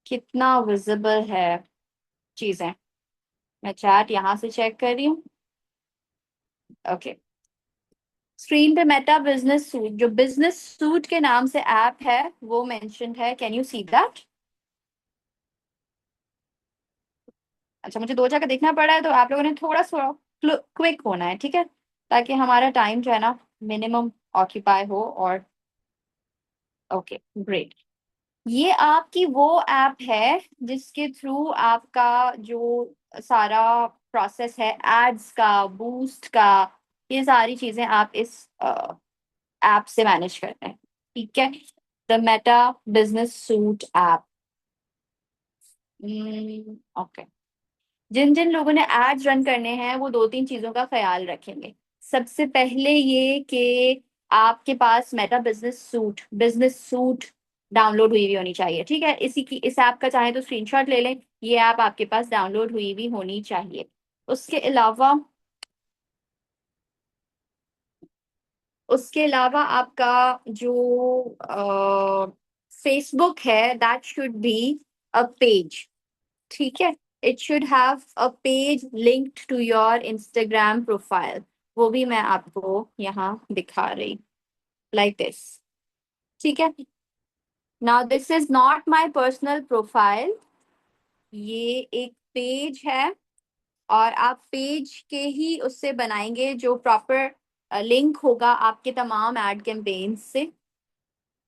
कितना विजिबल है चीजें। मैं चैट यहाँ से चेक कर रही हूँ। ओके। स्क्रीन पे मेटा बिजनेस सूट, जो बिजनेस सूट के नाम से ऐप है वो मेंशन्ड है। Can you see that? अच्छा, मुझे दो जगह देखना पड़ा है, तो आप लोगों ने थोड़ा सा क्विक होना है, ठीक है, ताकि हमारा टाइम जो है ना मिनिमम ऑक्यूपाई हो। और ओके, ग्रेट। ये आपकी वो ऐप है जिसके थ्रू आपका जो सारा प्रोसेस है एड्स का, बूस्ट का, ये सारी चीजें आप इस ऐप से मैनेज करते हैं। ठीक है, the Meta business suite app. Okay. जिन जिन लोगों ने एड्स रन करने हैं वो दो तीन चीजों का ख्याल रखेंगे। सबसे पहले ये कि आपके पास मेटा बिजनेस सूट डाउनलोड हुई हुई होनी चाहिए। ठीक है, इस ऐप का चाहे तो स्क्रीनशॉट ले लें। ये ऐप आपके पास डाउनलोड हुई हुई होनी चाहिए। उसके अलावा उसके अलावा आपका जो फेसबुक है, that should be a page. ठीक है, it should have a page linked to your Instagram profile. वो भी मैं आपको यहाँ दिखा रही, लाइक दिस। ठीक है, now this is not my personal profile, ये एक पेज है। और आप पेज के ही उससे बनाएंगे जो प्रॉपर लिंक होगा आपके तमाम एड कैंपेन से।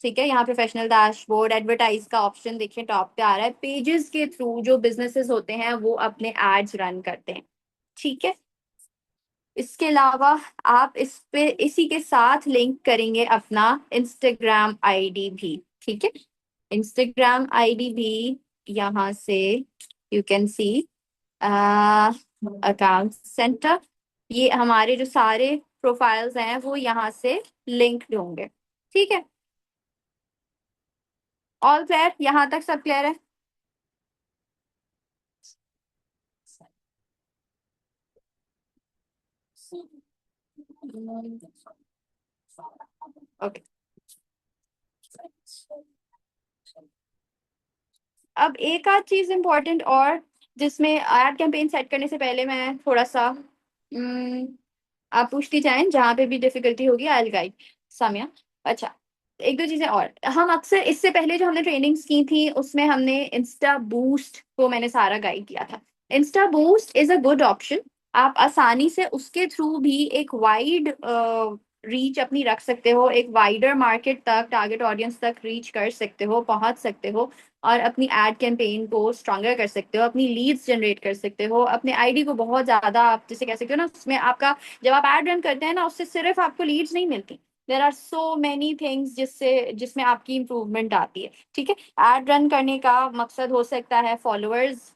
ठीक है, यहाँ प्रोफेशनल डैशबोर्ड एडवर्टाइज का ऑप्शन देखिए टॉप पे आ रहा है। पेजेस के थ्रू जो बिजनेसेस होते हैं वो अपने एड्स रन करते हैं। ठीक है, इसके अलावा आप इस पे इसी के साथ लिंक करेंगे अपना इंस्टाग्राम आईडी भी। ठीक है, इंस्टाग्राम आईडी भी यहाँ से you can see account center. ये हमारे जो सारे प्रोफाइल्स हैं वो यहाँ से लिंक्ड होंगे। ठीक है, ऑल क्लियर, यहाँ तक सब क्लियर है? ओके। अब एक आध चीज इंपॉर्टेंट और, जिसमें एड कैंपेन सेट करने से पहले मैं थोड़ा सा आप पूछती जाएं, जहां पे भी डिफिकल्टी होगी आई विल गाइड। सामिया। अच्छा, एक दो चीजें और। हम अक्सर इससे पहले जो हमने ट्रेनिंग्स की थी उसमें हमने इंस्टा बूस्ट को मैंने सारा गाइड किया था। Insta boost is a good option. आप आसानी से उसके थ्रू भी एक वाइड रीच अपनी रख सकते हो, एक वाइडर मार्केट तक, टारगेट ऑडियंस तक रीच कर सकते हो, पहुंच सकते हो। और अपनी एड कैंपेन को स्ट्रॉन्गर कर सकते हो, अपनी लीड्स जनरेट कर सकते हो, अपने आईडी को बहुत ज्यादा आप जिसे कह सकते हो ना, उसमें आपका जब आप एड रन करते हैं ना उससे सिर्फ आपको लीड्स नहीं मिलती। There are so many things जिसमें आपकी इंप्रूवमेंट आती है। ठीक है, एड रन करने का मकसद हो सकता है फॉलोअर्स।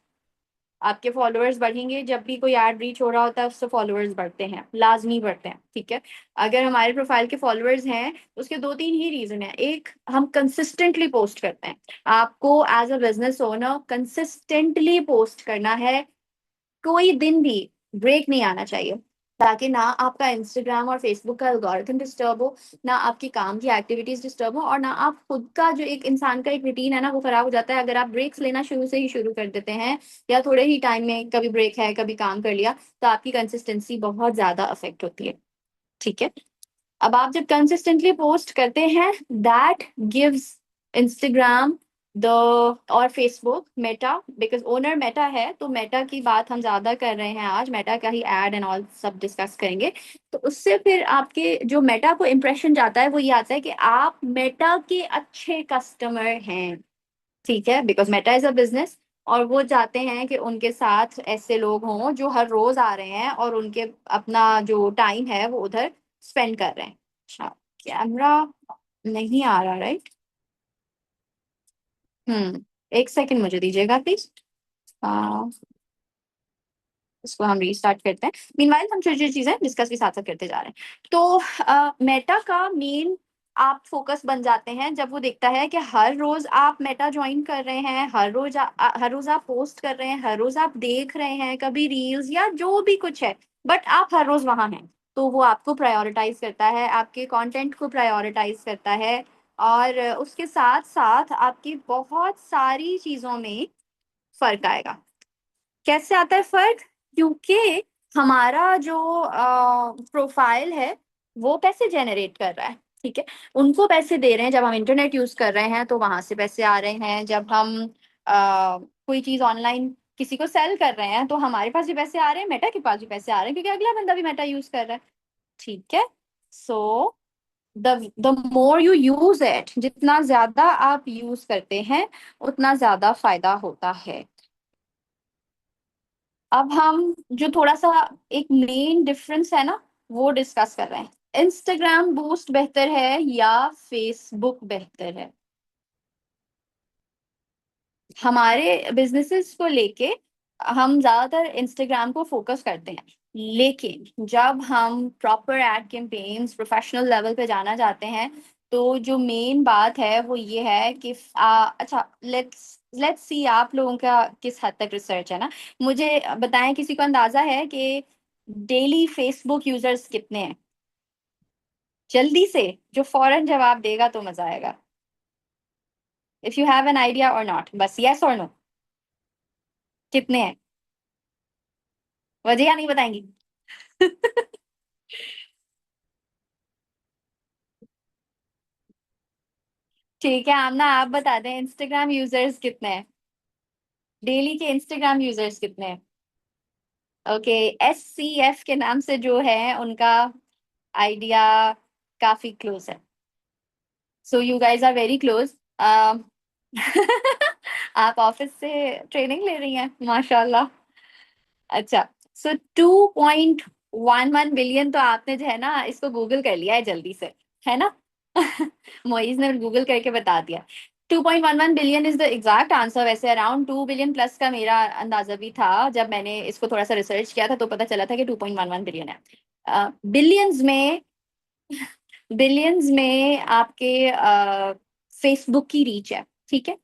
आपके फॉलोअर्स बढ़ेंगे जब भी कोई एड रीच हो रहा होता है, उससे फॉलोअर्स बढ़ते हैं, लाजमी बढ़ते हैं। ठीक है, अगर हमारे प्रोफाइल के फॉलोअर्स हैं उसके दो तीन ही रीजन है। एक, हम कंसिस्टेंटली पोस्ट करते हैं। आपको as a business owner consistently post करना है, कोई दिन भी ब्रेक नहीं आना चाहिए, ताकि ना आपका इंस्टाग्राम और फेसबुक का एल्गोरिथम डिस्टर्ब हो, ना आपकी काम की एक्टिविटीज डिस्टर्ब हो, और ना आप खुद का जो एक इंसान का एक रूटीन है ना वो खराब हो जाता है अगर आप ब्रेक्स लेना शुरू से ही शुरू कर देते हैं, या थोड़े ही टाइम में कभी ब्रेक है कभी काम कर लिया, तो आपकी कंसिस्टेंसी बहुत ज्यादा अफेक्ट होती है। ठीक है, अब आप जब कंसिस्टेंटली पोस्ट करते हैं, दैट गिव्स इंस्टाग्राम द और Facebook, Meta, because owner Meta है तो मेटा की बात हम ज्यादा कर रहे हैं आज, मेटा का ही एड एंड ऑल सब डिस्कस करेंगे। तो उससे फिर आपके जो मेटा को इम्प्रेशन जाता है वो ये आता है कि आप मेटा के अच्छे कस्टमर हैं। ठीक है, because Meta is a business, और वो चाहते हैं कि उनके साथ ऐसे लोग हों जो हर रोज आ रहे हैं और उनके अपना जो टाइम है वो उधर स्पेंड कर रहे हैं। अच्छा, कैमरा नहीं आ रहा, राइट? एक सेकंड मुझे दीजिएगा प्लीज। इसको हम रीस्टार्ट करते हैं। मीनवाइल हम छोटी छोटी चीजें डिस्कस भी साथ साथ करते जा रहे हैं। तो मेटा का मेन आप फोकस बन जाते हैं जब वो देखता है कि हर रोज आप मेटा ज्वाइन कर रहे हैं, हर रोज आप पोस्ट कर रहे हैं, हर रोज आप देख रहे हैं कभी रील्स या जो भी कुछ है, बट आप हर रोज वहां हैं। तो वो आपको प्रायोरिटाइज करता है, आपके कंटेंट को प्रायोरिटाइज करता है। और उसके साथ साथ आपकी बहुत सारी चीजों में फर्क आएगा। कैसे आता है फर्क? क्योंकि हमारा जो प्रोफाइल है वो पैसे जनरेट कर रहा है, ठीक है। उनको पैसे दे रहे हैं, जब हम इंटरनेट यूज कर रहे हैं तो वहां से पैसे आ रहे हैं। जब हम कोई चीज ऑनलाइन किसी को सेल कर रहे हैं तो हमारे पास भी पैसे आ रहे हैं, मेटा के पास भी पैसे आ रहे हैं, क्योंकि अगला बंदा भी मेटा यूज कर रहा है, ठीक है। So the more you use it, जितना ज्यादा आप यूज करते हैं उतना ज्यादा फायदा होता है। अब हम जो थोड़ा सा एक मेन डिफरेंस है ना, वो डिस्कस कर रहे हैं। इंस्टाग्राम बूस्ट बेहतर है या फेसबुक बेहतर है? हमारे बिजनेसेस को लेके हम ज्यादातर इंस्टाग्राम को फोकस करते हैं, लेकिन जब हम proper ad campaigns professional level पे जाना चाहते हैं तो जो मेन बात है वो ये है कि अच्छा, लेट्स लेट्स सी आप लोगों का किस हद तक रिसर्च है ना। मुझे बताएं, किसी को अंदाजा है कि डेली फेसबुक यूजर्स कितने हैं? जल्दी से, जो फौरन जवाब देगा तो मजा आएगा। If you have an idea और नॉट, बस यस और नो, कितने हैं? वजह नहीं बताएंगी? ठीक है आमना, आप बता दें इंस्टाग्राम यूजर्स कितने हैं? डेली के इंस्टाग्राम यूजर्स कितने हैं? ओके, SCF के नाम से जो है उनका आइडिया काफी क्लोज है। So you guys are very close. आप ऑफिस से ट्रेनिंग ले रही हैं, माशाल्लाह। अच्छा, सो 2.11 बिलियन तो आपने जो है ना इसको गूगल कर लिया है जल्दी से, है ना? मोइज ने गूगल करके बता दिया। 2.11 billion is the exact answer. वैसे अराउंड 2 बिलियन प्लस का मेरा अंदाजा भी था, जब मैंने इसको थोड़ा सा रिसर्च किया था तो पता चला था कि 2.11 बिलियन है। बिलियंस में, बिलियंस में आपके फेसबुक की रीच है, ठीक है।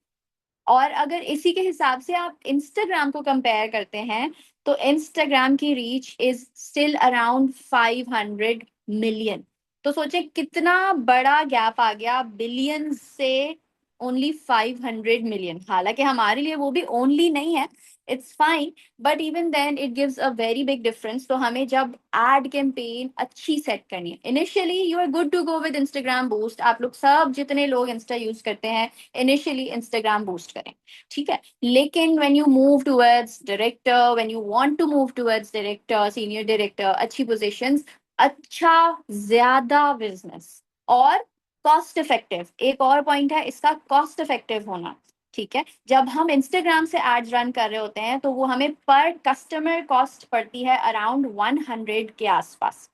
और अगर इसी के हिसाब से आप इंस्टाग्राम को कंपेयर करते हैं तो इंस्टाग्राम की reach is still around 500 million. तो सोचे कितना बड़ा गैप आ गया, बिलियन से ओनली 500 मिलियन। हालांकि हमारे लिए वो भी ओनली नहीं है, it's fine, but even then it gives a very big difference. तो हमें जब एड कैंपेन अच्छी सेट करनी है, initially you are good to go with Instagram boost. आप लोग सब जितने लोग इंस्टा यूज करते हैं इनिशियली इंस्टाग्राम बूस्ट करें, ठीक है। लेकिन when you move towards director, when you want to move towards director, senior director, अच्छी पोजीशंस, अच्छा, ज्यादा बिजनेस और कॉस्ट इफेक्टिव, एक और पॉइंट है इसका, कॉस्ट इफेक्टिव होना, ठीक है। जब हम इंस्टाग्राम से एड्स रन कर रहे होते हैं तो वो हमें पर कस्टमर कॉस्ट पड़ती है अराउंड 100 के आसपास,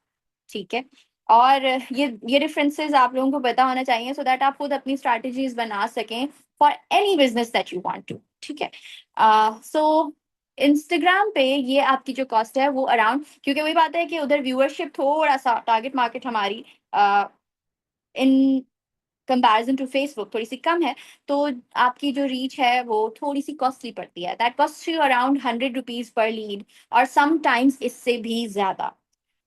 ठीक है। और ये डिफरेंसेस आप लोगों को पता होना चाहिए सो दैट आप खुद अपनी स्ट्रैटेजीज बना सकें for any business that you want to, ठीक है। सो इंस्टाग्राम पे ये आपकी जो कॉस्ट है वो अराउंड, क्योंकि वही बात है कि उधर व्यूअरशिप थोड़ा सा, टारगेट मार्केट हमारी इन कंपैरिजन टू फेसबुक थोड़ी सी कम है, तो आपकी जो रीच है वो थोड़ी सी कॉस्टली पड़ती है। That cost you around 100 rupees per lead, और समटाइम्स इससे भी ज्यादा।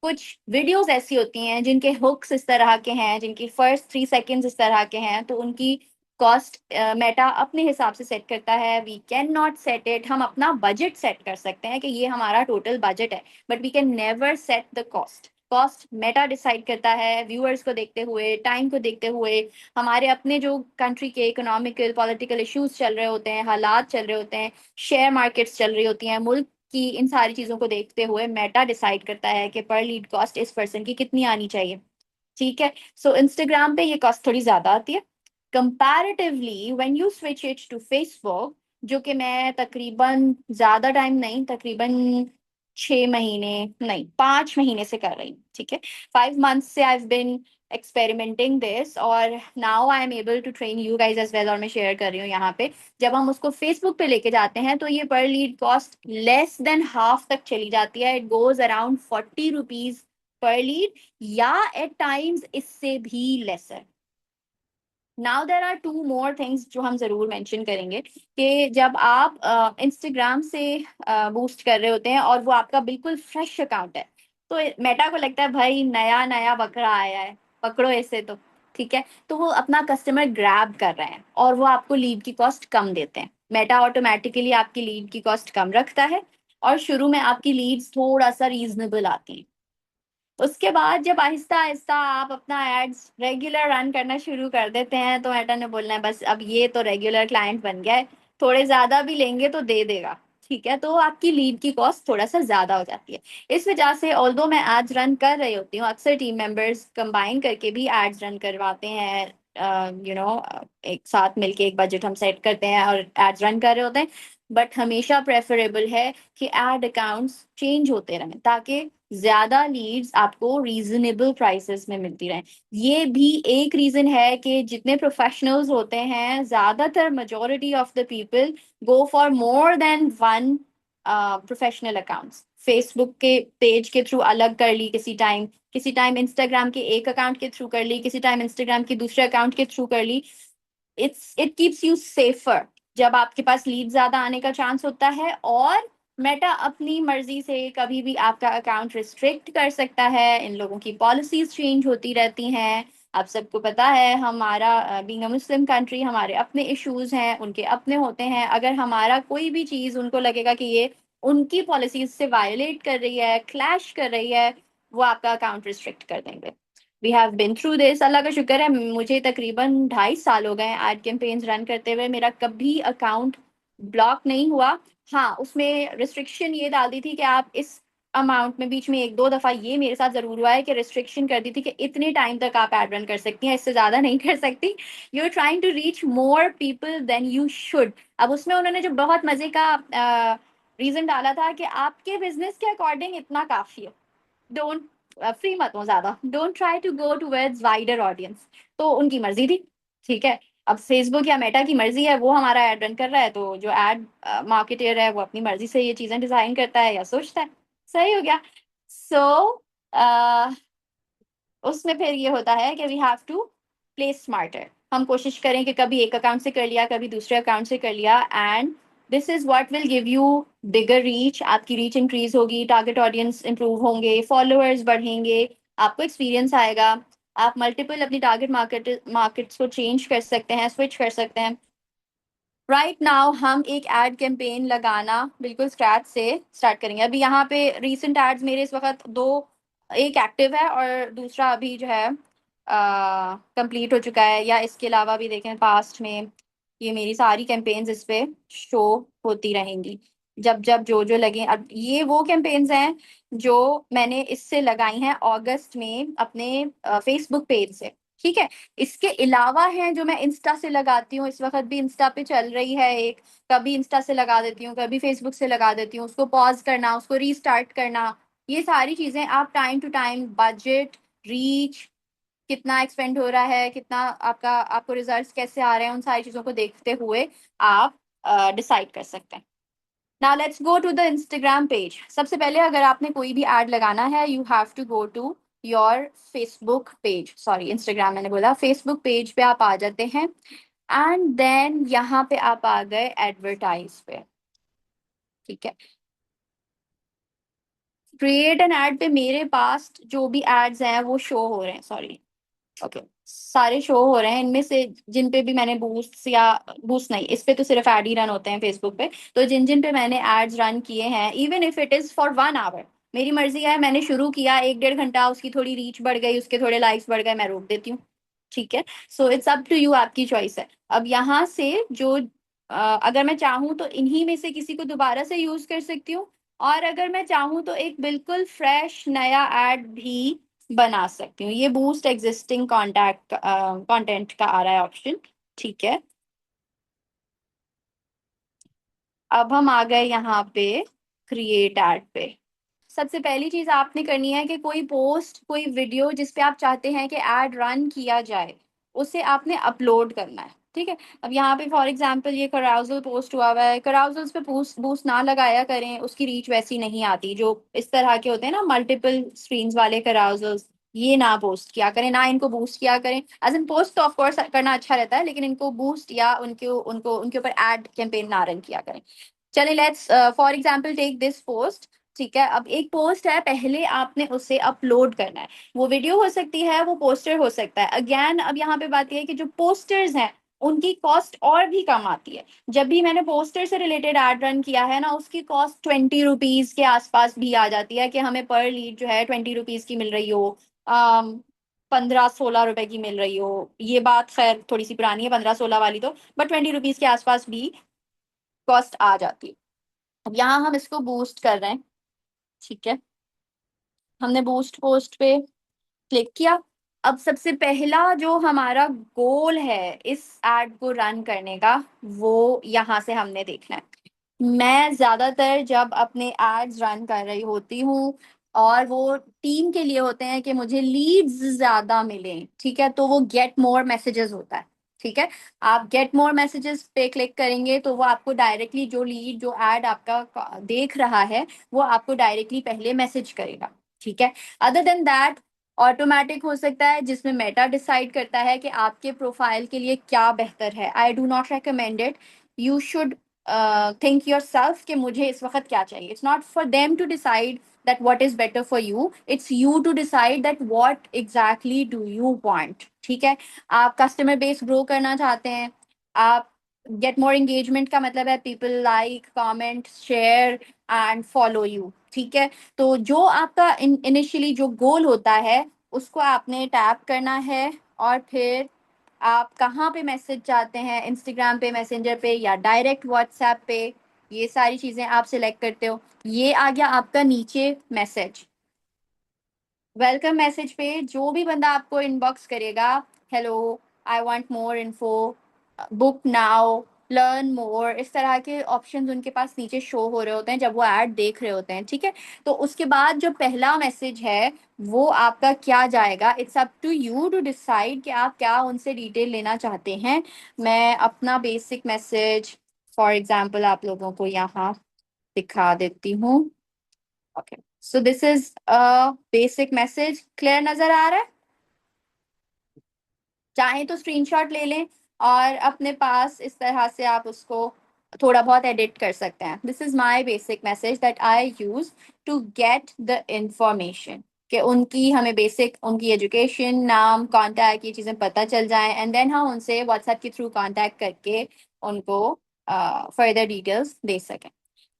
कुछ वीडियोस ऐसी होती हैं जिनके हुक्स इस तरह के हैं, जिनकी फर्स्ट 3 सेकेंड्स इस तरह के हैं, तो उनकी कॉस्ट मेटा अपने हिसाब से सेट करता है। We can not set it. हम अपना बजट सेट कर सकते हैं कि ये हमारा टोटल बजट है, but we can never set the cost. Cost Meta decide करता है, व्यूअर्स को देखते हुए, टाइम को देखते हुए, हमारे अपने जो कंट्री के इकोनॉमिकल पॉलिटिकल इश्यूज चल रहे होते हैं, हालात चल रहे होते हैं, शेयर मार्केट्स चल रही होती हैं मुल्क की, इन सारी चीजों को देखते हुए मेटा डिसाइड करता है कि पर लीड कॉस्ट इस पर्सन की कितनी आनी चाहिए, ठीक है। सो इंस्टाग्राम पे ये कॉस्ट थोड़ी ज्यादा आती है comparatively when you switch it to Facebook, जो कि मैं तकरीबन, ज्यादा टाइम नहीं, तकरीबन 6 महीने, नहीं 5 महीने से कर रही हूँ, ठीक है। 5 मंथ्स से I have been experimenting this, और now I am able to train you guys as well, और मैं शेयर कर रही हूँ यहाँ पे। जब हम उसको फेसबुक पे लेके जाते हैं तो ये per lead cost less than half तक चली जाती है। It goes around 40 rupees per lead, या एट टाइम्स इससे भी lesser. Now there are two more things जो हम जरूर मेंशन करेंगे, कि जब आप इंस्टाग्राम से बूस्ट कर रहे होते हैं और वो आपका बिल्कुल फ्रेश अकाउंट है, तो मेटा को लगता है भाई नया नया बकरा आया है, पकड़ो ऐसे तो, ठीक है, तो वो अपना कस्टमर ग्रैब कर रहे हैं और वो आपको लीड की कॉस्ट कम देते हैं। मेटा ऑटोमेटिकली आपकी लीड की कॉस्ट कम रखता है और शुरू में आपकी लीड्स थोड़ा सा रीजनेबल आती हैं। उसके बाद जब आहिस्ता आहिस्ता आप अपना एड्स रेगुलर रन करना शुरू कर देते हैं तो मेटा ने बोलना है बस अब ये तो रेगुलर क्लाइंट बन गया है, थोड़े ज्यादा भी लेंगे तो दे देगा। ठीक है, तो आपकी लीड की कॉस्ट थोड़ा सा ज्यादा हो जाती है। इस वजह से ऑल्दो मैं एड्स रन कर रही होती हूँ, अक्सर टीम मेंबर्स कंबाइन करके भी एड्स रन करवाते हैं। एक साथ मिलके एक बजट हम सेट करते हैं और एड्स रन कर रहे होते हैं। बट हमेशा प्रेफरेबल है कि एड अकाउंट्स चेंज होते रहें ताकि ज्यादा लीड्स आपको रीजनेबल प्राइसेस में मिलती रहें। ये भी एक रीजन है कि जितने प्रोफेशनल्स होते हैं, ज्यादातर majority of the people go for more than one professional accounts. Facebook के पेज के थ्रू अलग कर ली किसी टाइम इंस्टाग्राम के एक अकाउंट के थ्रू कर ली, किसी टाइम इंस्टाग्राम के दूसरे अकाउंट के थ्रू कर ली। इट कीप्स यू सेफर जब आपके पास लीड ज्यादा आने का चांस होता है। और मेटा अपनी मर्जी से कभी भी आपका अकाउंट रिस्ट्रिक्ट कर सकता है। इन लोगों की पॉलिसीज चेंज होती रहती हैं। आप सबको पता है हमारा बीइंग अ मुस्लिम कंट्री हमारे अपने इश्यूज हैं, उनके अपने होते हैं। अगर हमारा कोई भी चीज उनको लगेगा कि ये उनकी पॉलिसीज से वायलेट कर रही है, क्लैश कर रही है, वो आपका अकाउंट रिस्ट्रिक्ट कर देंगे। We have been through this. Allah का शुक्र है मुझे तकरीबन 2.5 साल हो गए एड कैंपेन्स रन करते हुए, मेरा कभी अकाउंट ब्लॉक नहीं हुआ। हाँ, उसमें रिस्ट्रिक्शन ये डाल दी थी कि आप इस अमाउंट में बीच में एक दो दफा ये मेरे साथ जरूर हुआ है कि रिस्ट्रिक्शन कर दी थी कि इतने टाइम तक आप एड रन कर सकती हैं, इससे ज्यादा नहीं कर सकती। You are trying to reach more people than you should. अब उसमें उन्होंने जो बहुत मजे का रीजन डाला था कि आपके बिजनेस के अकॉर्डिंग इतना काफी है, डोंट फ्री मत हो ज्यादा, don't try to go towards wider audience. तो उनकी मर्जी थी। ठीक है, अब फेसबुक या मेटा की मर्जी है, वो हमारा एड रन कर रहा है, तो जो एड मार्केटर है वो अपनी मर्जी से ये चीजें डिजाइन करता है या सोचता है। सही हो गया। सो उसमें फिर ये होता है कि we have to play smarter. हम कोशिश करें कि कभी एक अकाउंट से कर लिया, कभी दूसरे अकाउंट से कर लिया, and this is what will give you bigger reach. आपकी रीच इंक्रीज होगी, टारगेट ऑडियंस इंप्रूव होंगे, फॉलोअर्स बढ़ेंगे, आपको एक्सपीरियंस आएगा। आप मल्टीपल अपनी टारगेट मार्केट्स को चेंज कर सकते हैं, स्विच कर सकते हैं। राइट नाउ हम एक एड कैंपेन लगाना बिल्कुल स्क्रैच से स्टार्ट करेंगे। अभी यहाँ पे रीसेंट एड्स मेरे इस वक्त दो, एक एक्टिव है और दूसरा अभी जो है कंप्लीट हो चुका है। या इसके अलावा भी देखें पास्ट में, ये मेरी सारी कैंपेन्स इस पे शो होती रहेंगी जब जब जो जो लगे। अब ये वो कैंपेन्स हैं जो मैंने इससे लगाई हैं अगस्त में अपने फेसबुक पेज से। ठीक है, इसके अलावा है जो मैं इंस्टा से लगाती हूँ, इस वक्त भी इंस्टा पे चल रही है एक। कभी इंस्टा से लगा देती हूँ, कभी फेसबुक से लगा देती हूँ, उसको पॉज करना, उसको रीस्टार्ट करना, ये सारी चीजें आप time to time budget, reach, कितना एक्सपेंड हो रहा है, कितना आपको रिजल्ट्स कैसे आ रहे हैं, उन सारी चीजों को देखते हुए आप डिसाइड कर सकते हैं। Now let's go to the Instagram page. सबसे पहले अगर आपने कोई भी एड लगाना है, you have to go to your Facebook page, sorry Instagram मैंने बोला, फेसबुक पेज पे आप आ जाते हैं। एंड देन यहाँ पे आप आ गए एडवर्टाइज पे। ठीक है, क्रिएट एन एड पे मेरे पास जो भी एड्स हैं वो शो हो रहे हैं, सॉरी, ओके, सारे शो हो रहे हैं। इनमें से जिन पे भी मैंने बूस्ट या बूस्ट नहीं, इस पे तो सिर्फ एड ही रन होते हैं फेसबुक पे। तो जिन जिन पे मैंने एड्स रन किए हैं, even if it is for 1 hour, मेरी मर्जी है, मैंने शुरू किया 1-1.5 घंटा, उसकी थोड़ी रीच बढ़ गई, उसके थोड़े लाइक्स बढ़ गए, मैं रोक देती हूँ। ठीक है, so it's up to you, आपकी चॉइस है। अब यहाँ से जो अगर मैं चाहूँ तो इन्हीं में से किसी को दोबारा से यूज कर सकती हूँ, और अगर मैं चाहूँ तो एक बिल्कुल फ्रेश नया एड भी बना सकती हूँ। ये बूस्ट एग्जिस्टिंग कॉन्टैक्ट कंटेंट का आ रहा है ऑप्शन। ठीक है, अब हम आ गए यहाँ पे क्रिएट एड पे। सबसे पहली चीज आपने करनी है कि कोई पोस्ट, कोई वीडियो जिस पे आप चाहते हैं कि एड रन किया जाए, उसे आपने अपलोड करना है। ठीक है, अब यहाँ पे फॉर एग्जांपल ये कराउजल पोस्ट हुआ हुआ है, कराउजल्स पे बूस्ट बूस्ट ना लगाया करें, उसकी रीच वैसी नहीं आती। जो इस तरह के होते हैं ना मल्टीपल स्क्रीन्स वाले कराउजल्स, ये ना पोस्ट किया करें, ना इनको बूस्ट किया करें। एज इन पोस्ट तो ऑफकोर्स करना अच्छा रहता है, लेकिन इनको बूस्ट या उनके उनको उनके ऊपर एड कैंपेन ना रन किया करें। चलिए let's for example take this post. ठीक है, अब एक पोस्ट है, पहले आपने उसे अपलोड करना है। वो वीडियो हो सकती है, वो पोस्टर हो सकता है। अगेन अब यहाँ पे बात यह है कि जो पोस्टर्स हैं उनकी कॉस्ट और भी कम आती है। जब भी मैंने पोस्टर से रिलेटेड एड रन किया है ना, उसकी कॉस्ट 20 रुपीज के आसपास भी आ जाती है, कि हमें पर लीड जो है 20 रुपीज की मिल रही हो, 15-16 रुपए की मिल रही हो। ये बात खैर थोड़ी सी पुरानी है 15-16 वाली तो, बट 20 रुपीज के आसपास भी कॉस्ट आ जाती है। अब यहाँ हम इसको बूस्ट कर रहे हैं। ठीक है, हमने बूस्ट पोस्ट पे क्लिक किया। अब सबसे पहला जो हमारा गोल है इस एड को रन करने का, वो यहाँ से हमने देखना है। मैं ज्यादातर जब अपने एड्स रन कर रही होती हूँ, और वो टीम के लिए होते हैं कि मुझे लीड्स ज्यादा मिले, ठीक है, तो वो गेट मोर मैसेजेस होता है। ठीक है, आप गेट मोर मैसेजेस पे क्लिक करेंगे तो वो आपको डायरेक्टली, जो लीड जो एड आपका देख रहा है, वो आपको डायरेक्टली पहले मैसेज करेगा। ठीक है, अदर देन दैट ऑटोमेटिक हो सकता है, जिसमें मेटा डिसाइड करता है कि आपके प्रोफाइल के लिए क्या बेहतर है। I do not recommend it. You should think your self कि मुझे इस वक्त क्या चाहिए। It's not for them to decide that what is better for you, it's you to decide that what exactly do you want. ठीक है, आप customer base grow करना चाहते हैं, आप गेट मोर एंगेजमेंट का मतलब है people like, comment, share and follow you. ठीक है, तो जो आपका इनिशियली जो गोल होता है, उसको आपने टैप करना है, और फिर आप कहाँ पे मैसेज चाहते हैं, इंस्टाग्राम पे, मैसेंजर पे, या डायरेक्ट व्हाट्सएप पे, ये सारी चीजें आप सिलेक्ट करते हो। ये आ गया आपका नीचे मैसेज। वेलकम मैसेज पे जो भी बंदा आपको इनबॉक्स करेगा, hello, I want more info, book now, learn more, इस तरह के ऑप्शंस उनके पास नीचे शो हो रहे होते हैं जब वो ऐड देख रहे होते हैं। ठीक है, तो उसके बाद जो पहला मैसेज है वो आपका क्या जाएगा, it's up to you to decide कि आप क्या उनसे डिटेल लेना चाहते हैं। मैं अपना बेसिक मैसेज फॉर एग्जांपल आप लोगों को यहाँ दिखा देती हूँ। Okay, so this is a basic message, clear नजर आ रहा है? चाहें तो स्क्रीनशॉट ले लें, और अपने पास इस तरह से आप उसको थोड़ा बहुत एडिट कर सकते हैं। This is my basic message that I use to get the information, कि उनकी, हमें बेसिक उनकी एजुकेशन, नाम, कांटेक्ट, ये चीजें पता चल जाएं, एंड देन हम उनसे व्हाट्सएप के थ्रू कांटेक्ट करके उनको फर्दर डिटेल्स दे सकें।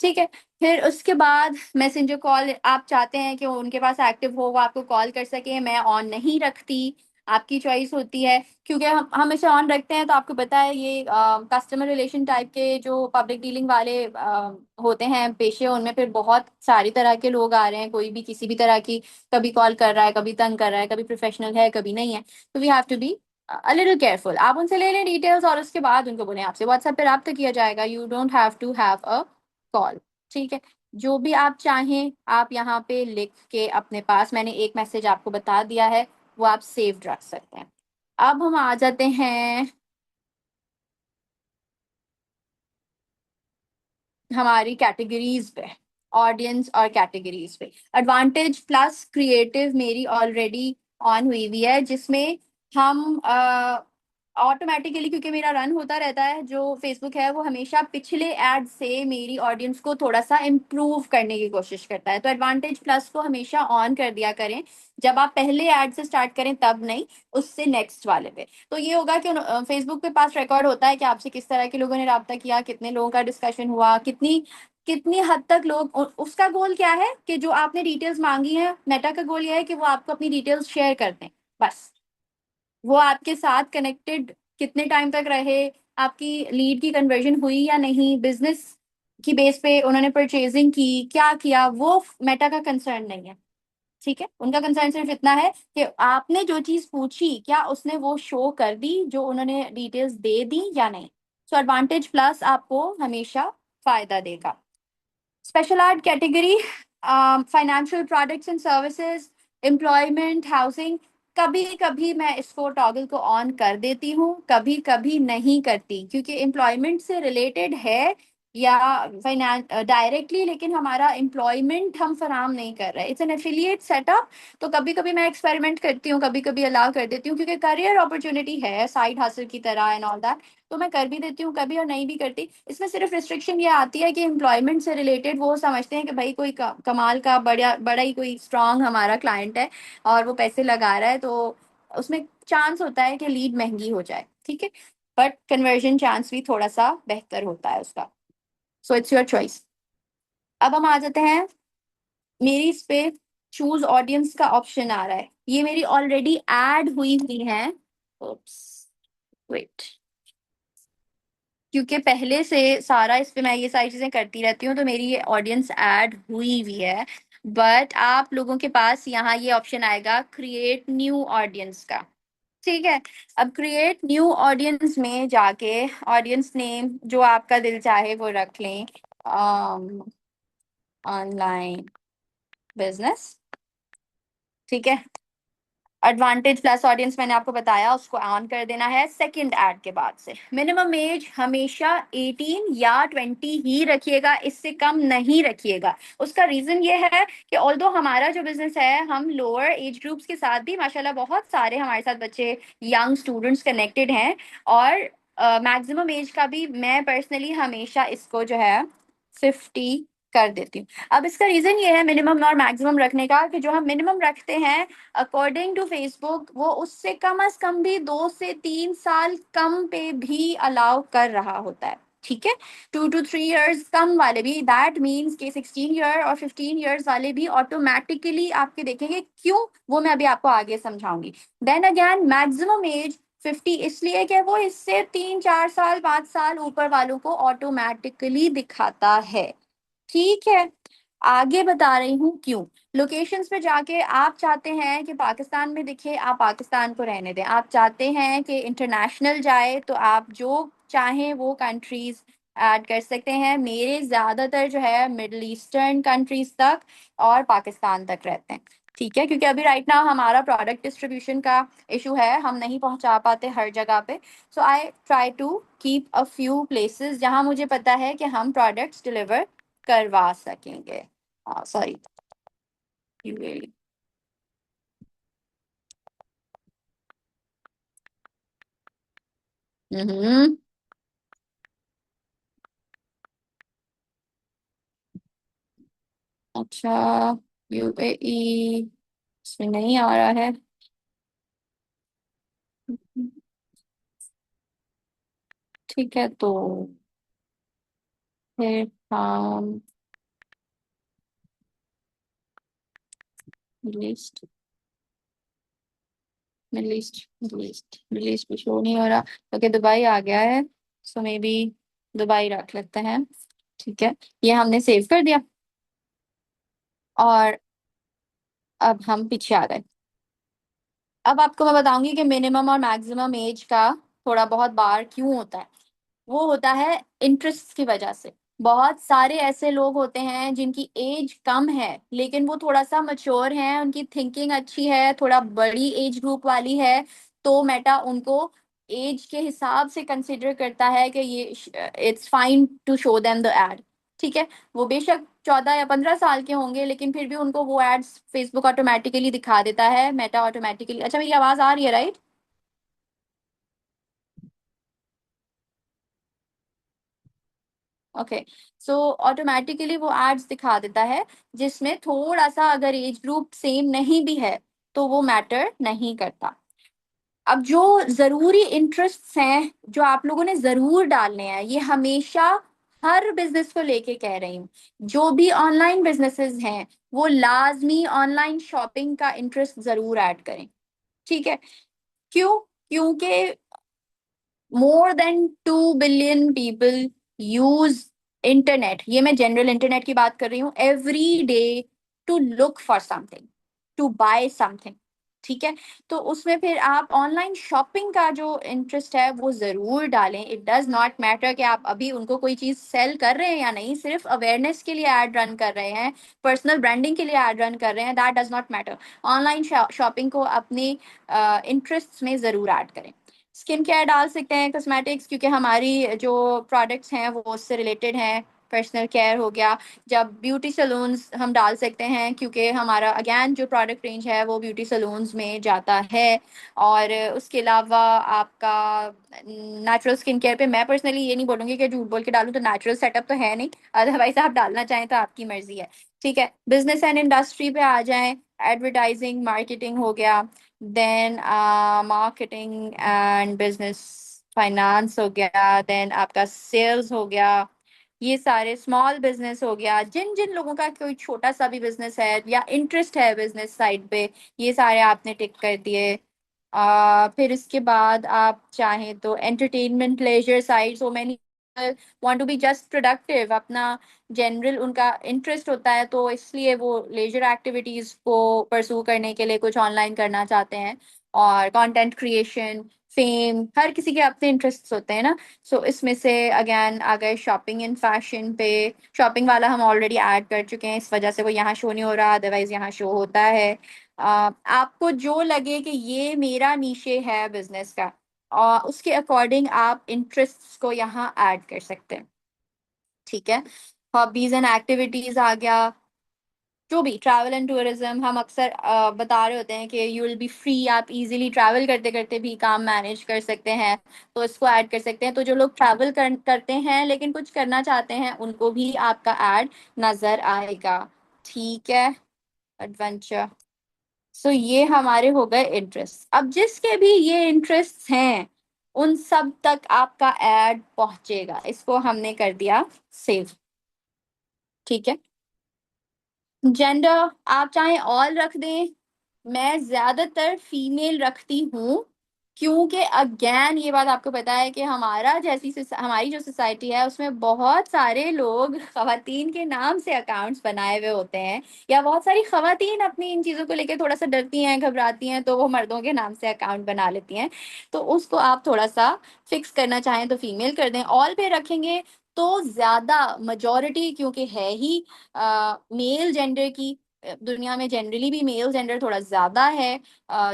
ठीक है, फिर उसके बाद मैसेंजर कॉल आप चाहते हैं कि उनके पास एक्टिव हो, वो आपको कॉल कर सके। मैं ऑन नहीं रखती, आपकी चॉइस होती है, क्योंकि हम इसे ऑन रखते हैं तो आपको पता है ये कस्टमर रिलेशन टाइप के जो पब्लिक डीलिंग वाले होते हैं पेशे, उनमें फिर बहुत सारी तरह के लोग आ रहे हैं, कोई भी किसी भी तरह की, कभी कॉल कर रहा है, कभी तंग कर रहा है, कभी प्रोफेशनल है, कभी नहीं है। तो we have to be a little careful. आप उनसे ले लें डिटेल्स, और उसके बाद उनको बोलें आपसे व्हाट्सएप पे रब्ता किया जाएगा, you don't have to have a call. ठीक है, जो भी आप चाहें आप यहाँ पे लिख के अपने पास, मैंने एक मैसेज आपको बता दिया है, वो आप सेव्ड रख सकते हैं। अब हम आ जाते हैं हमारी कैटेगरीज पे, ऑडियंस और कैटेगरीज पे। एडवांटेज प्लस क्रिएटिव मेरी ऑलरेडी ऑन हुई हुई है, जिसमें हम ऑटोमेटिकली, क्योंकि मेरा रन होता रहता है, जो फेसबुक है वो हमेशा पिछले एड से मेरी ऑडियंस को थोड़ा सा इम्प्रूव करने की कोशिश करता है। तो एडवांटेज प्लस को हमेशा ऑन कर दिया करें, जब आप पहले एड से स्टार्ट करें तब नहीं, उससे नेक्स्ट वाले पे। तो ये होगा कि फेसबुक के पास रिकॉर्ड होता है कि आपसे किस तरह के लोगों ने राब्ता किया, कितने लोगों का डिस्कशन हुआ, कितनी कितनी हद तक लोग, उसका गोल क्या है कि जो आपने डिटेल्स मांगी है, मेटा का गोल ये है कि वो आपको अपनी डिटेल्स शेयर कर दें बस। वो आपके साथ कनेक्टेड कितने टाइम तक रहे, आपकी लीड की कन्वर्जन हुई या नहीं, बिजनेस की बेस पे उन्होंने परचेजिंग की, क्या किया, वो मेटा का कंसर्न नहीं है। ठीक है, उनका कंसर्न सिर्फ इतना है कि आपने जो चीज पूछी, क्या उसने वो शो कर दी, जो उन्होंने डिटेल्स दे दी या नहीं। सो एडवांटेज प्लस आपको हमेशा फायदा देगा। Special art category, financial products and services, employment, housing. कभी कभी मैं इसको टॉगल को ऑन कर देती हूँ, कभी कभी नहीं करती, क्योंकि एम्प्लॉयमेंट से रिलेटेड है, या फाइनेंस डायरेक्टली, लेकिन हमारा एम्प्लॉयमेंट हम फराम नहीं कर रहे, इट्स एन एफिलिएट सेटअप। तो कभी कभी मैं एक्सपेरिमेंट करती हूँ, कभी कभी अलाउ कर देती हूँ, क्योंकि करियर अपॉर्चुनिटी है साइड हासिल की तरह एंड ऑल दैट। तो मैं कर भी देती हूँ कभी और नहीं भी करती। इसमें सिर्फ रिस्ट्रिक्शन ये आती है कि एम्प्लॉयमेंट से रिलेटेड वो समझते हैं कि भाई कोई कमाल का बड़ा बड़ा ही कोई स्ट्रांग हमारा क्लाइंट है और वो पैसे लगा रहा है, तो उसमें चांस होता है कि लीड महंगी हो जाए, ठीक है। बट कन्वर्जन चांस भी थोड़ा सा बेहतर होता है उसका। So it's your choice. अब हम आ जाते हैं, मेरी इस पे चूज ऑडियंस का ऑप्शन आ रहा है, ये मेरी ऑलरेडी ऐड हुई हुई है। ओप्स, वेट, क्योंकि पहले से सारा इस पे मैं ये सारी चीजें करती रहती हूँ, तो मेरी ये ऑडियंस ऐड हुई हुई है। बट आप लोगों के पास यहाँ ये ऑप्शन आएगा क्रिएट न्यू ऑडियंस का, ठीक है। अब क्रिएट न्यू ऑडियंस में जाके ऑडियंस नेम जो आपका दिल चाहे वो रख लें, ऑनलाइन बिजनेस, ठीक है। एडवांटेज प्लस ऑडियंस मैंने आपको बताया, उसको ऑन कर देना है सेकंड ऐड के बाद से। मिनिमम एज हमेशा 18 या 20 ही रखिएगा, इससे कम नहीं रखिएगा। उसका रीजन ये है कि ऑल्दो हमारा जो बिजनेस है, हम लोअर एज ग्रुप्स के साथ भी माशाल्लाह बहुत सारे हमारे साथ बच्चे यंग स्टूडेंट्स कनेक्टेड हैं। और मैक्सिमम एज का भी मैं पर्सनली हमेशा इसको जो है 50 कर देती हूँ। अब इसका रीजन ये है मिनिमम और मैक्सिमम रखने का, कि जो हम मिनिमम रखते हैं अकॉर्डिंग टू फेसबुक, वो उससे कम अज कम भी 2 से 3 साल कम पे भी अलाउ कर रहा होता है, ठीक है। 2 to 3 years कम वाले भी, दैट मीन्स के 16 ईयर और 15 ईयर्स वाले भी ऑटोमेटिकली आपके देखेंगे, क्यों वो मैं अभी आपको आगे समझाऊंगी। देन अगेन मैक्सिमम एज 50 इसलिए कि वो इससे 3 4 साल 5 साल ऊपर वालों को ऑटोमेटिकली दिखाता है, ठीक है। आगे बता रही हूँ क्यों। लोकेशंस पे जाके आप चाहते हैं कि पाकिस्तान में दिखे, आप पाकिस्तान को रहने दें। आप चाहते हैं कि इंटरनेशनल जाए, तो आप जो चाहें वो कंट्रीज ऐड कर सकते हैं। मेरे ज्यादातर जो है मिडल ईस्टर्न कंट्रीज तक और पाकिस्तान तक रहते हैं, ठीक है। क्योंकि अभी राइट नाउ हमारा प्रोडक्ट डिस्ट्रीब्यूशन का इशू है, हम नहीं पहुंचा पाते हर जगह पे। So I try to keep a few places जहां मुझे पता है कि हम प्रोडक्ट्स डिलीवर करवा सकेंगे। Sorry, UAE. हम्म। अच्छा, यूएई इसमें नहीं आ रहा है। ठीक है, तो फिर हम लिस्ट, लिस्ट, लिस्ट पे शो नहीं हो रहा, क्योंकि दुबई आ गया है। सो मे बी दुबई रख लेते हैं, ठीक है। ये हमने सेव कर दिया। और अब हम पीछे आ गए। अब आपको मैं बताऊंगी कि मिनिमम और मैक्सिमम एज का थोड़ा बहुत बार क्यों होता है। वो होता है इंटरेस्ट की वजह से। बहुत सारे ऐसे लोग होते हैं जिनकी एज कम है, लेकिन वो थोड़ा सा मच्योर हैं, उनकी थिंकिंग अच्छी है, थोड़ा बड़ी एज ग्रुप वाली है। तो मेटा उनको एज के हिसाब से कंसिडर करता है कि ये it's fine to show them the ad, ठीक है। वो बेशक 14 या 15 साल के होंगे, लेकिन फिर भी उनको वो एड्स फेसबुक ऑटोमेटिकली दिखा देता है, मेटा ऑटोमेटिकली। अच्छा, मेरी आवाज आ रही है राइट? ओके। सो ऑटोमेटिकली वो एड्स दिखा देता है, जिसमें थोड़ा सा अगर एज ग्रुप सेम नहीं भी है तो वो मैटर नहीं करता। अब जो जरूरी इंटरेस्ट्स हैं जो आप लोगों ने जरूर डालने हैं, ये हमेशा हर बिजनेस को लेके कह रही हूँ। जो भी ऑनलाइन बिजनेसेस हैं, वो लाजमी ऑनलाइन शॉपिंग का इंटरेस्ट जरूर ऐड करें, ठीक है। क्यों? क्योंकि more than 2 billion people use internet, ये मैं जनरल इंटरनेट की बात कर रही हूँ, every day, to look for something, to buy something, ठीक है। तो उसमें फिर आप ऑनलाइन शॉपिंग का जो इंटरेस्ट है वो जरूर डालें। इट डज नॉट मैटर कि आप अभी उनको कोई चीज सेल कर रहे हैं या नहीं, सिर्फ अवेयरनेस के लिए एड रन कर रहे हैं, पर्सनल ब्रांडिंग के लिए एड रन कर रहे हैं, that does not matter. Online shopping को अपने इंटरेस्ट में जरूर ऐड करें। स्किन केयर डाल सकते हैं, कॉस्मेटिक्स, क्योंकि हमारी जो प्रोडक्ट्स हैं वो उससे रिलेटेड हैं। पर्सनल केयर हो गया। जब ब्यूटी सलून्स हम डाल सकते हैं, क्योंकि हमारा अगेन जो प्रोडक्ट रेंज है वो ब्यूटी सलून्स में जाता है। और उसके अलावा आपका नेचुरल स्किन केयर पे मैं पर्सनली ये नहीं बोलूंगी कि झूठ बोल के डालूं, तो नेचुरल सेटअप तो है नहीं, अदरवाइज आप डालना चाहें तो आपकी मर्जी है। ठीक है, बिजनेस एंड इंडस्ट्री पे आ जाएं। एडवर्टाइजिंग मार्केटिंग हो गया, then marketing and business finance हो गया, देन आपका सेल्स हो गया। ये सारे स्मॉल बिजनेस हो गया, जिन जिन लोगों का कोई छोटा सा भी बिजनेस है या इंटरेस्ट है बिजनेस साइड पे, ये सारे आपने टिक कर दिए। फिर इसके बाद आप चाहें तो entertainment leisure side, so many want to be just productive, अपना जनरल उनका इंटरेस्ट होता है, तो इसलिए वो लेजर एक्टिविटीज को परसू करने के लिए कुछ ऑनलाइन करना चाहते हैं। और कंटेंट क्रिएशन, फेम, हर किसी के अपने इंटरेस्ट होते हैं ना। सो इसमें से अगेन आ गए शॉपिंग एंड फैशन पे। शॉपिंग वाला हम ऑलरेडी ऐड कर चुके हैं, इस वजह से वो यहाँ शो नहीं हो रहा, अदरवाइज यहाँ शो होता है। आपको जो लगे कि ये मेरा नीशे है बिजनेस का, उसके अकॉर्डिंग आप इंटरेस्ट्स को यहाँ ऐड कर सकते हैं। ठीक है, हॉबीज एंड एक्टिविटीज आ गया। जो भी ट्रैवल एंड टूरिज्म, हम अक्सर बता रहे होते हैं कि यू विल बी फ्री, आप इजीली ट्रैवल करते करते भी काम मैनेज कर सकते हैं, तो इसको ऐड कर सकते हैं। तो जो लोग ट्रैवल करते हैं लेकिन कुछ करना चाहते हैं, उनको भी आपका ऐड नजर आएगा। ठीक है, एडवेंचर। सो ये हमारे हो गए इंटरेस्ट। अब जिसके भी ये इंटरेस्ट हैं, उन सब तक आपका एड पहुंचेगा। इसको हमने कर दिया सेव। ठीक है, जेंडर आप चाहे ऑल रख दें, मैं ज्यादातर फीमेल रखती हूँ, क्योंकि अगेन ये बात आपको पता है कि हमारी जो सोसाइटी है उसमें बहुत सारे लोग खवातीन के नाम से अकाउंट्स बनाए हुए होते हैं, या बहुत सारी खवातीन अपनी इन चीजों को लेके थोड़ा सा डरती हैं, घबराती हैं, तो वो मर्दों के नाम से अकाउंट बना लेती हैं। तो उसको आप थोड़ा सा फिक्स करना चाहें तो फीमेल कर दें। ऑल पे रखेंगे तो ज्यादा मेजोरिटी, क्योंकि है ही मेल जेंडर की, दुनिया में जनरली भी मेल जेंडर थोड़ा ज्यादा है,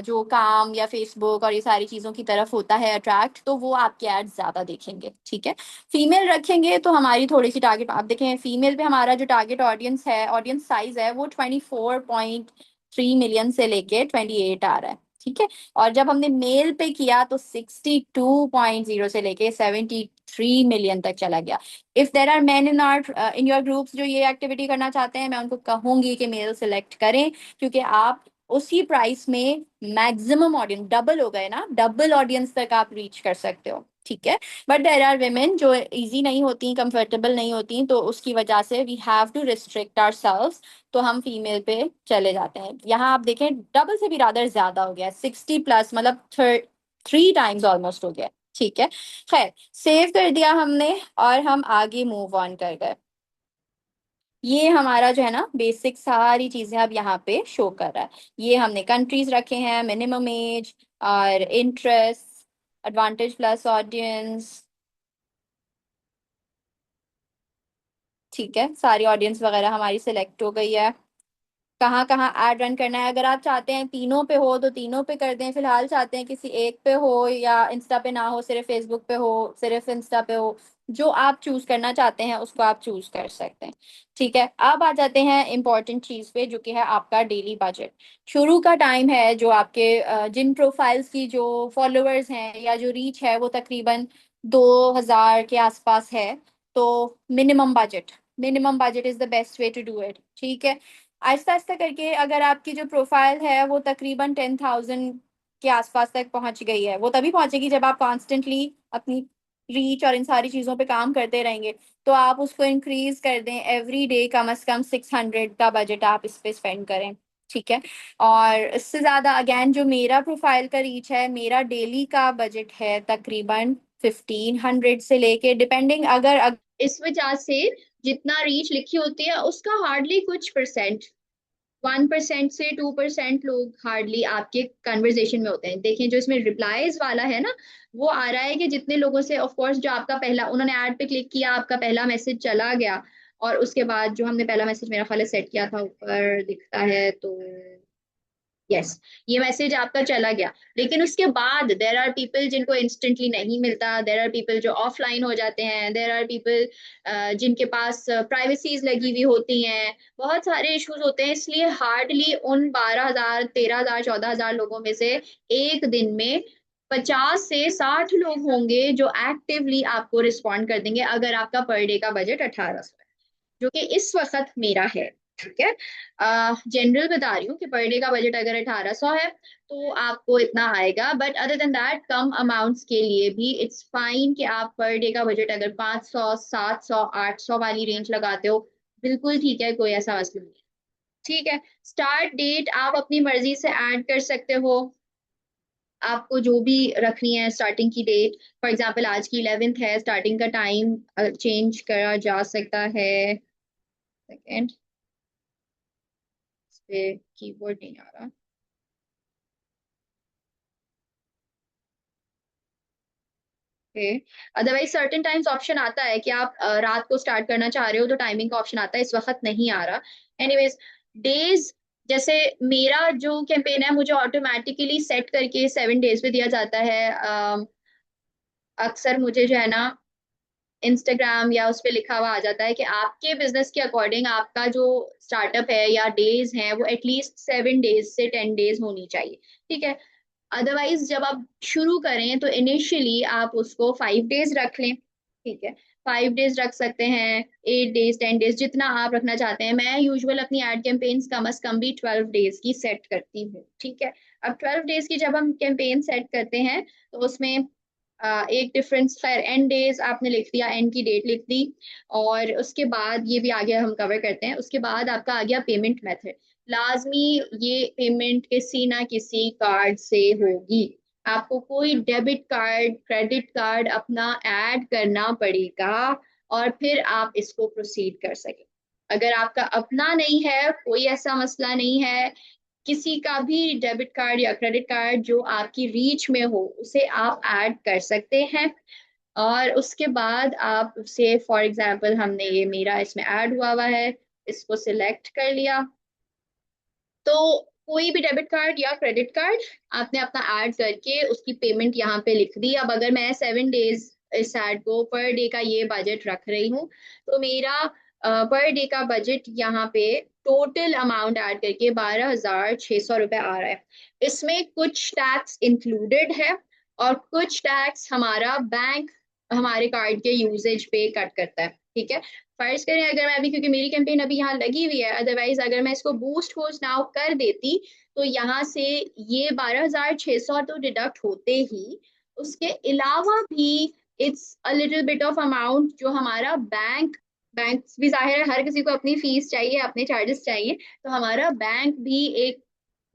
जो काम या फेसबुक और ये सारी चीजों की तरफ होता है अट्रैक्ट, तो वो आपके एड ज्यादा देखेंगे। ठीक है, फीमेल रखेंगे तो हमारी थोड़ी सी टारगेट, आप देखें फीमेल पे हमारा जो टारगेट ऑडियंस है, ऑडियंस साइज है, वो 24.3 मिलियन से लेके 28 आ रहा है। ठीक है, और जब हमने मेल पे किया तो 62.0 से लेके 73 मिलियन तक चला गया। If there are man in your groups जो ये एक्टिविटी करना चाहते हैं, मैं उनको कहूंगी कि मेल सिलेक्ट करें, क्योंकि आप उसी प्राइस में मैक्सिमम ऑडियंस, डबल हो गए ना, डबल ऑडियंस तक आप रीच कर सकते हो। ठीक है, बट देर आर वेमेन जो इजी नहीं होती, कंफर्टेबल नहीं होती, तो उसकी वजह से we have to restrict our selves, तो हम फीमेल पे चले जाते हैं। यहाँ आप देखें डबल से भी रादर ज्यादा हो गया, 60+, मतलब 3 टाइम्स ऑलमोस्ट हो गया। ठीक है, खैर सेव कर दिया हमने, और हम आगे मूव ऑन कर गए। ये हमारा जो है ना बेसिक सारी चीजें अब यहाँ पे शो कर रहा है। ये हमने कंट्रीज रखे हैं, मिनिमम एज और इंटरेस्ट, एडवांटेज प्लस ऑडियंस। ठीक है, सारी ऑडियंस वगैरह हमारी सिलेक्ट हो गई है। कहाँ कहाँ एड रन करना है, अगर आप चाहते हैं तीनों पे हो तो तीनों पे कर दें, फिलहाल चाहते हैं किसी एक पे हो, या इंस्टा पे ना हो, सिर्फ फेसबुक पे हो, सिर्फ इंस्टा पे हो, जो आप चूज करना चाहते हैं उसको आप चूज कर सकते हैं। ठीक है, अब आ जाते हैं इंपॉर्टेंट चीज पे, जो कि है आपका डेली बजट। शुरू का टाइम है जो आपके जिन प्रोफाइल्स की जो फॉलोअर्स हैं या जो रीच है वो तकरीबन 2,000 के आसपास है, तो minimum budget is the best way to do it. ठीक है, आहिस्ता आहिस्ता करके अगर आपकी जो प्रोफाइल है वो तकरीबन 10,000 के आसपास तक पहुंच गई है, वो तभी पहुंचेगी जब आप कॉन्स्टेंटली अपनी रीच और इन सारी चीजों पे काम करते रहेंगे, तो आप उसको इंक्रीज कर दें। एवरी डे कम से कम 600 का बजट आप इस पे स्पेंड करें। ठीक है, और इससे ज्यादा अगेन जो मेरा प्रोफाइल का रीच है, मेरा डेली का बजट है तकरीबन 1500 से लेके डिपेंडिंग, अगर इस वजह से जितना रीच लिखी होती है उसका हार्डली कुछ परसेंट, 1% से 2% लोग हार्डली आपके कन्वर्सेशन में होते हैं। देखें जो इसमें रिप्लाईज वाला है ना, वो आ रहा है कि जितने लोगों से, ऑफ कोर्स जो आपका पहला, उन्होंने ऐड पे क्लिक किया, आपका पहला मैसेज चला गया, और उसके बाद जो हमने पहला मैसेज मेरा ख्याल सेट किया था ऊपर दिखता है, तो यस, ये मैसेज आपका चला गया। लेकिन उसके बाद देर आर पीपल जिनको इंस्टेंटली नहीं मिलता, देर आर पीपल जो ऑफलाइन हो जाते हैं, देर आर पीपल जिनके पास प्राइवेसीज लगी हुई होती हैं, बहुत सारे इश्यूज होते हैं। इसलिए हार्डली उन 12,000 13,000 14,000 लोगों में से एक दिन में 50 से 60 लोग होंगे जो एक्टिवली आपको रिस्पॉन्ड कर देंगे, अगर आपका पर डे का बजट 1800 है, जो कि इस वक्त मेरा है। ठीक है, जनरल बता रही हूँ कि पर डे का बजट अगर 1800 है तो आपको इतना आएगा। But other than that come amounts के लिए भी इट्स फाइन कि आप पर डे का बजट अगर 500 700 800 वाली रेंज लगाते हो, बिल्कुल ठीक है, कोई ऐसा मसला नहीं। ठीक है, स्टार्ट डेट आप अपनी मर्जी से ऐड कर सकते हो, आपको जो भी रखनी है स्टार्टिंग की डेट। फॉर एग्जांपल आज की 11th है, स्टार्टिंग का टाइम चेंज करा जा सकता है। सेकेंड, इस पे कीबोर्ड नहीं आ रहा। Okay, otherwise certain times option आता है कि आप रात को स्टार्ट करना चाह रहे हो तो टाइमिंग का ऑप्शन आता है, इस वक्त नहीं आ रहा। एनीवेज, डेज, जैसे मेरा जो कैंपेन है मुझे ऑटोमेटिकली सेट करके 7 डेज पे दिया जाता है। अक्सर मुझे जो है ना इंस्टाग्राम या उस पे लिखा हुआ आ जाता है कि आपके बिजनेस के अकॉर्डिंग आपका जो स्टार्टअप है या डेज है वो एटलीस्ट 7 डेज से 10 डेज होनी चाहिए। ठीक है, अदरवाइज जब आप शुरू करें तो इनिशियली आप उसको 5 डेज रख लें। ठीक है, 5 डेज रख सकते हैं, 8 डेज 10 डेज जितना आप रखना चाहते हैं। मैं यूजुअल अपनी एड कैंपेन्स कम अज कम भी 12 डेज की सेट करती हूँ। ठीक है, अब 12 डेज की जब हम कैंपेन सेट करते हैं तो उसमें एक डिफरेंस, खैर एंड डेज आपने लिख दिया, एंड की डेट लिख दी। और उसके बाद ये भी आगे हम कवर करते हैं, उसके बाद आपका आ गया पेमेंट मेथड। लाजमी ये पेमेंट किसी ना किसी कार्ड से होगी, आपको कोई डेबिट कार्ड क्रेडिट कार्ड अपना ऐड करना पड़ेगा और फिर आप इसको प्रोसीड कर सके। अगर आपका अपना नहीं है कोई ऐसा मसला नहीं है, किसी का भी डेबिट कार्ड या क्रेडिट कार्ड जो आपकी रीच में हो उसे आप ऐड कर सकते हैं। और उसके बाद आप उसे, फॉर एग्जांपल हमने ये मेरा इसमें ऐड हुआ हुआ है, इसको सिलेक्ट कर लिया, तो कोई भी डेबिट कार्ड या क्रेडिट कार्ड आपने अपना ऐड करके उसकी पेमेंट यहाँ पे लिख दी। अब अगर मैं 7 डेज इस ऐड को पर डे का ये बजट रख रही हूँ तो मेरा पर डे का बजट यहाँ पे टोटल अमाउंट ऐड करके 12,600 रुपये आ रहा है। इसमें कुछ टैक्स इंक्लूडेड है और कुछ टैक्स हमारा बैंक हमारे कार्ड के यूजेज पे कट करता है। ठीक है, फर्ज करें अगर मैं अभी, क्योंकि मेरी कैंपेन अभी यहाँ लगी हुई है, अदरवाइज अगर मैं इसको बूस्ट पोस्ट नाउ कर देती तो यहाँ से ये 12,600 तो डिडक्ट होते ही, उसके अलावा भी it's a little bit of amount जो हमारा बैंक भी, जाहिर है हर किसी को अपनी फीस चाहिए, अपने चार्जेस चाहिए, तो हमारा बैंक भी एक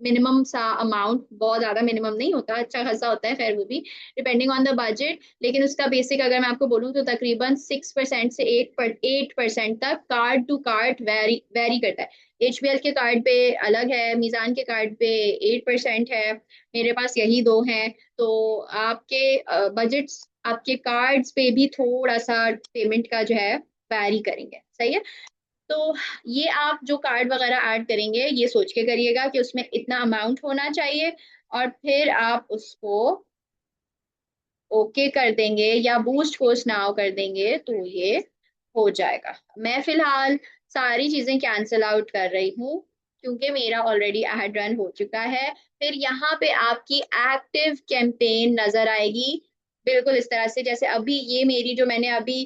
मिनिमम सा अमाउंट, बहुत ज्यादा मिनिमम नहीं होता, अच्छा खासा होता है, खैर वो भी डिपेंडिंग ऑन द बजट, लेकिन उसका बेसिक अगर मैं आपको बोलूँ तो तकरीबन 6% से 8% तक card to card vary vary करता है। एचबीएल के कार्ड पे अलग है, मीजान के कार्ड पे 8% है, मेरे पास यही दो हैं। तो आपके बजट्स आपके कार्ड्स पे भी थोड़ा सा पेमेंट का जो है वैरी करेंगे, सही है। तो ये आप जो कार्ड वगैरह ऐड करेंगे ये सोच के करिएगा कि उसमें इतना अमाउंट होना चाहिए, और फिर आप उसको ओके कर देंगे या बूस्ट कोर्स नाउ कर देंगे तो ये हो जाएगा। मैं फिलहाल सारी चीजें कैंसिल आउट कर रही हूँ क्योंकि मेरा ऑलरेडी ऐड रन हो चुका है। फिर यहाँ पे आपकी एक्टिव कैंपेन नजर आएगी, बिल्कुल इस तरह से जैसे अभी ये मेरी जो मैंने अभी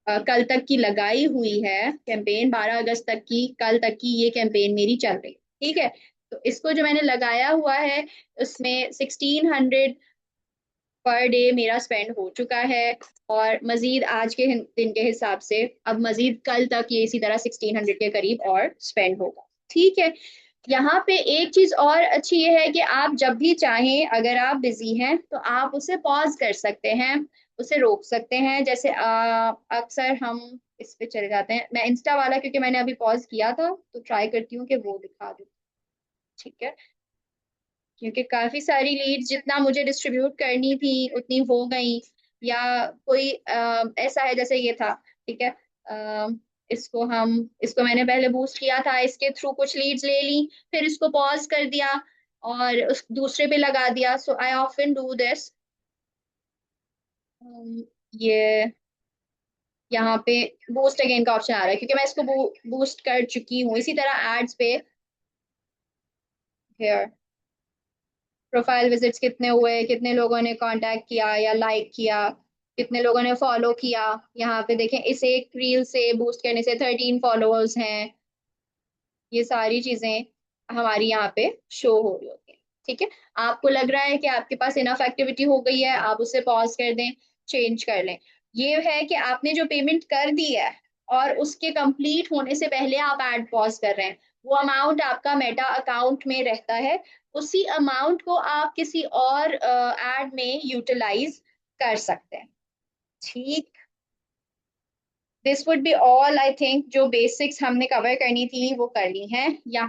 कल तक की लगाई हुई है कैंपेन, 12 अगस्त तक की, कल तक की ये कैंपेन मेरी चल रही है। ठीक है, तो इसको जो मैंने लगाया हुआ है उसमें 1600 पर डे मेरा स्पेंड हो चुका है, और मजीद आज के दिन के हिसाब से अब मजीद कल तक ये इसी तरह 1600 के करीब और स्पेंड होगा। ठीक है, यहाँ पे एक चीज और अच्छी ये है कि आप जब भी चाहें अगर आप बिजी हैं तो आप उसे पॉज कर सकते हैं, उसे रोक सकते हैं। जैसे अक्सर हम इस पे चले जाते हैं, मैं इंस्टा वाला क्योंकि मैंने अभी पॉज किया था तो ट्राई करती हूँ कि वो दिखा दूँ। ठीक है, क्योंकि काफी सारी लीड जितना मुझे डिस्ट्रीब्यूट करनी थी उतनी हो गई, या कोई ऐसा है जैसे ये था। ठीक है, इसको मैंने पहले बूस्ट किया था, इसके थ्रू कुछ लीड्स ले ली, फिर इसको पॉज कर दिया और उस दूसरे पे लगा दिया। सो आई ऑफन डू दिस। ये यहाँ पे बूस्ट अगेन का ऑप्शन आ रहा है क्योंकि मैं इसको बूस्ट कर चुकी हूँ। इसी तरह एड्स पे हेयर प्रोफाइल विजिट्स कितने हुए, कितने लोगों ने कांटेक्ट किया या लाइक किया, कितने लोगों ने फॉलो किया। यहाँ पे देखें, इसे एक रील से बूस्ट करने से 13 फॉलोअर्स हैं। ये सारी चीजें हमारी यहाँ पे शो हो रही होती है। ठीक है, आपको लग रहा है कि आपके पास इनफ एक्टिविटी हो गई है, आप उसे पॉज कर दें, चेंज कर लें। ये है कि आपने जो पेमेंट कर दी है और उसके कंप्लीट होने से पहले आप ऐड पॉज कर रहे हैं, वो अमाउंट आपका मेटा अकाउंट में रहता है। उसी अमाउंट को आप किसी और ऐड में यूटिलाइज कर सकते हैं। ठीक, this would be all I think. जो बेसिक्स हमने कवर करनी थी वो कर ली हैं यहाँ।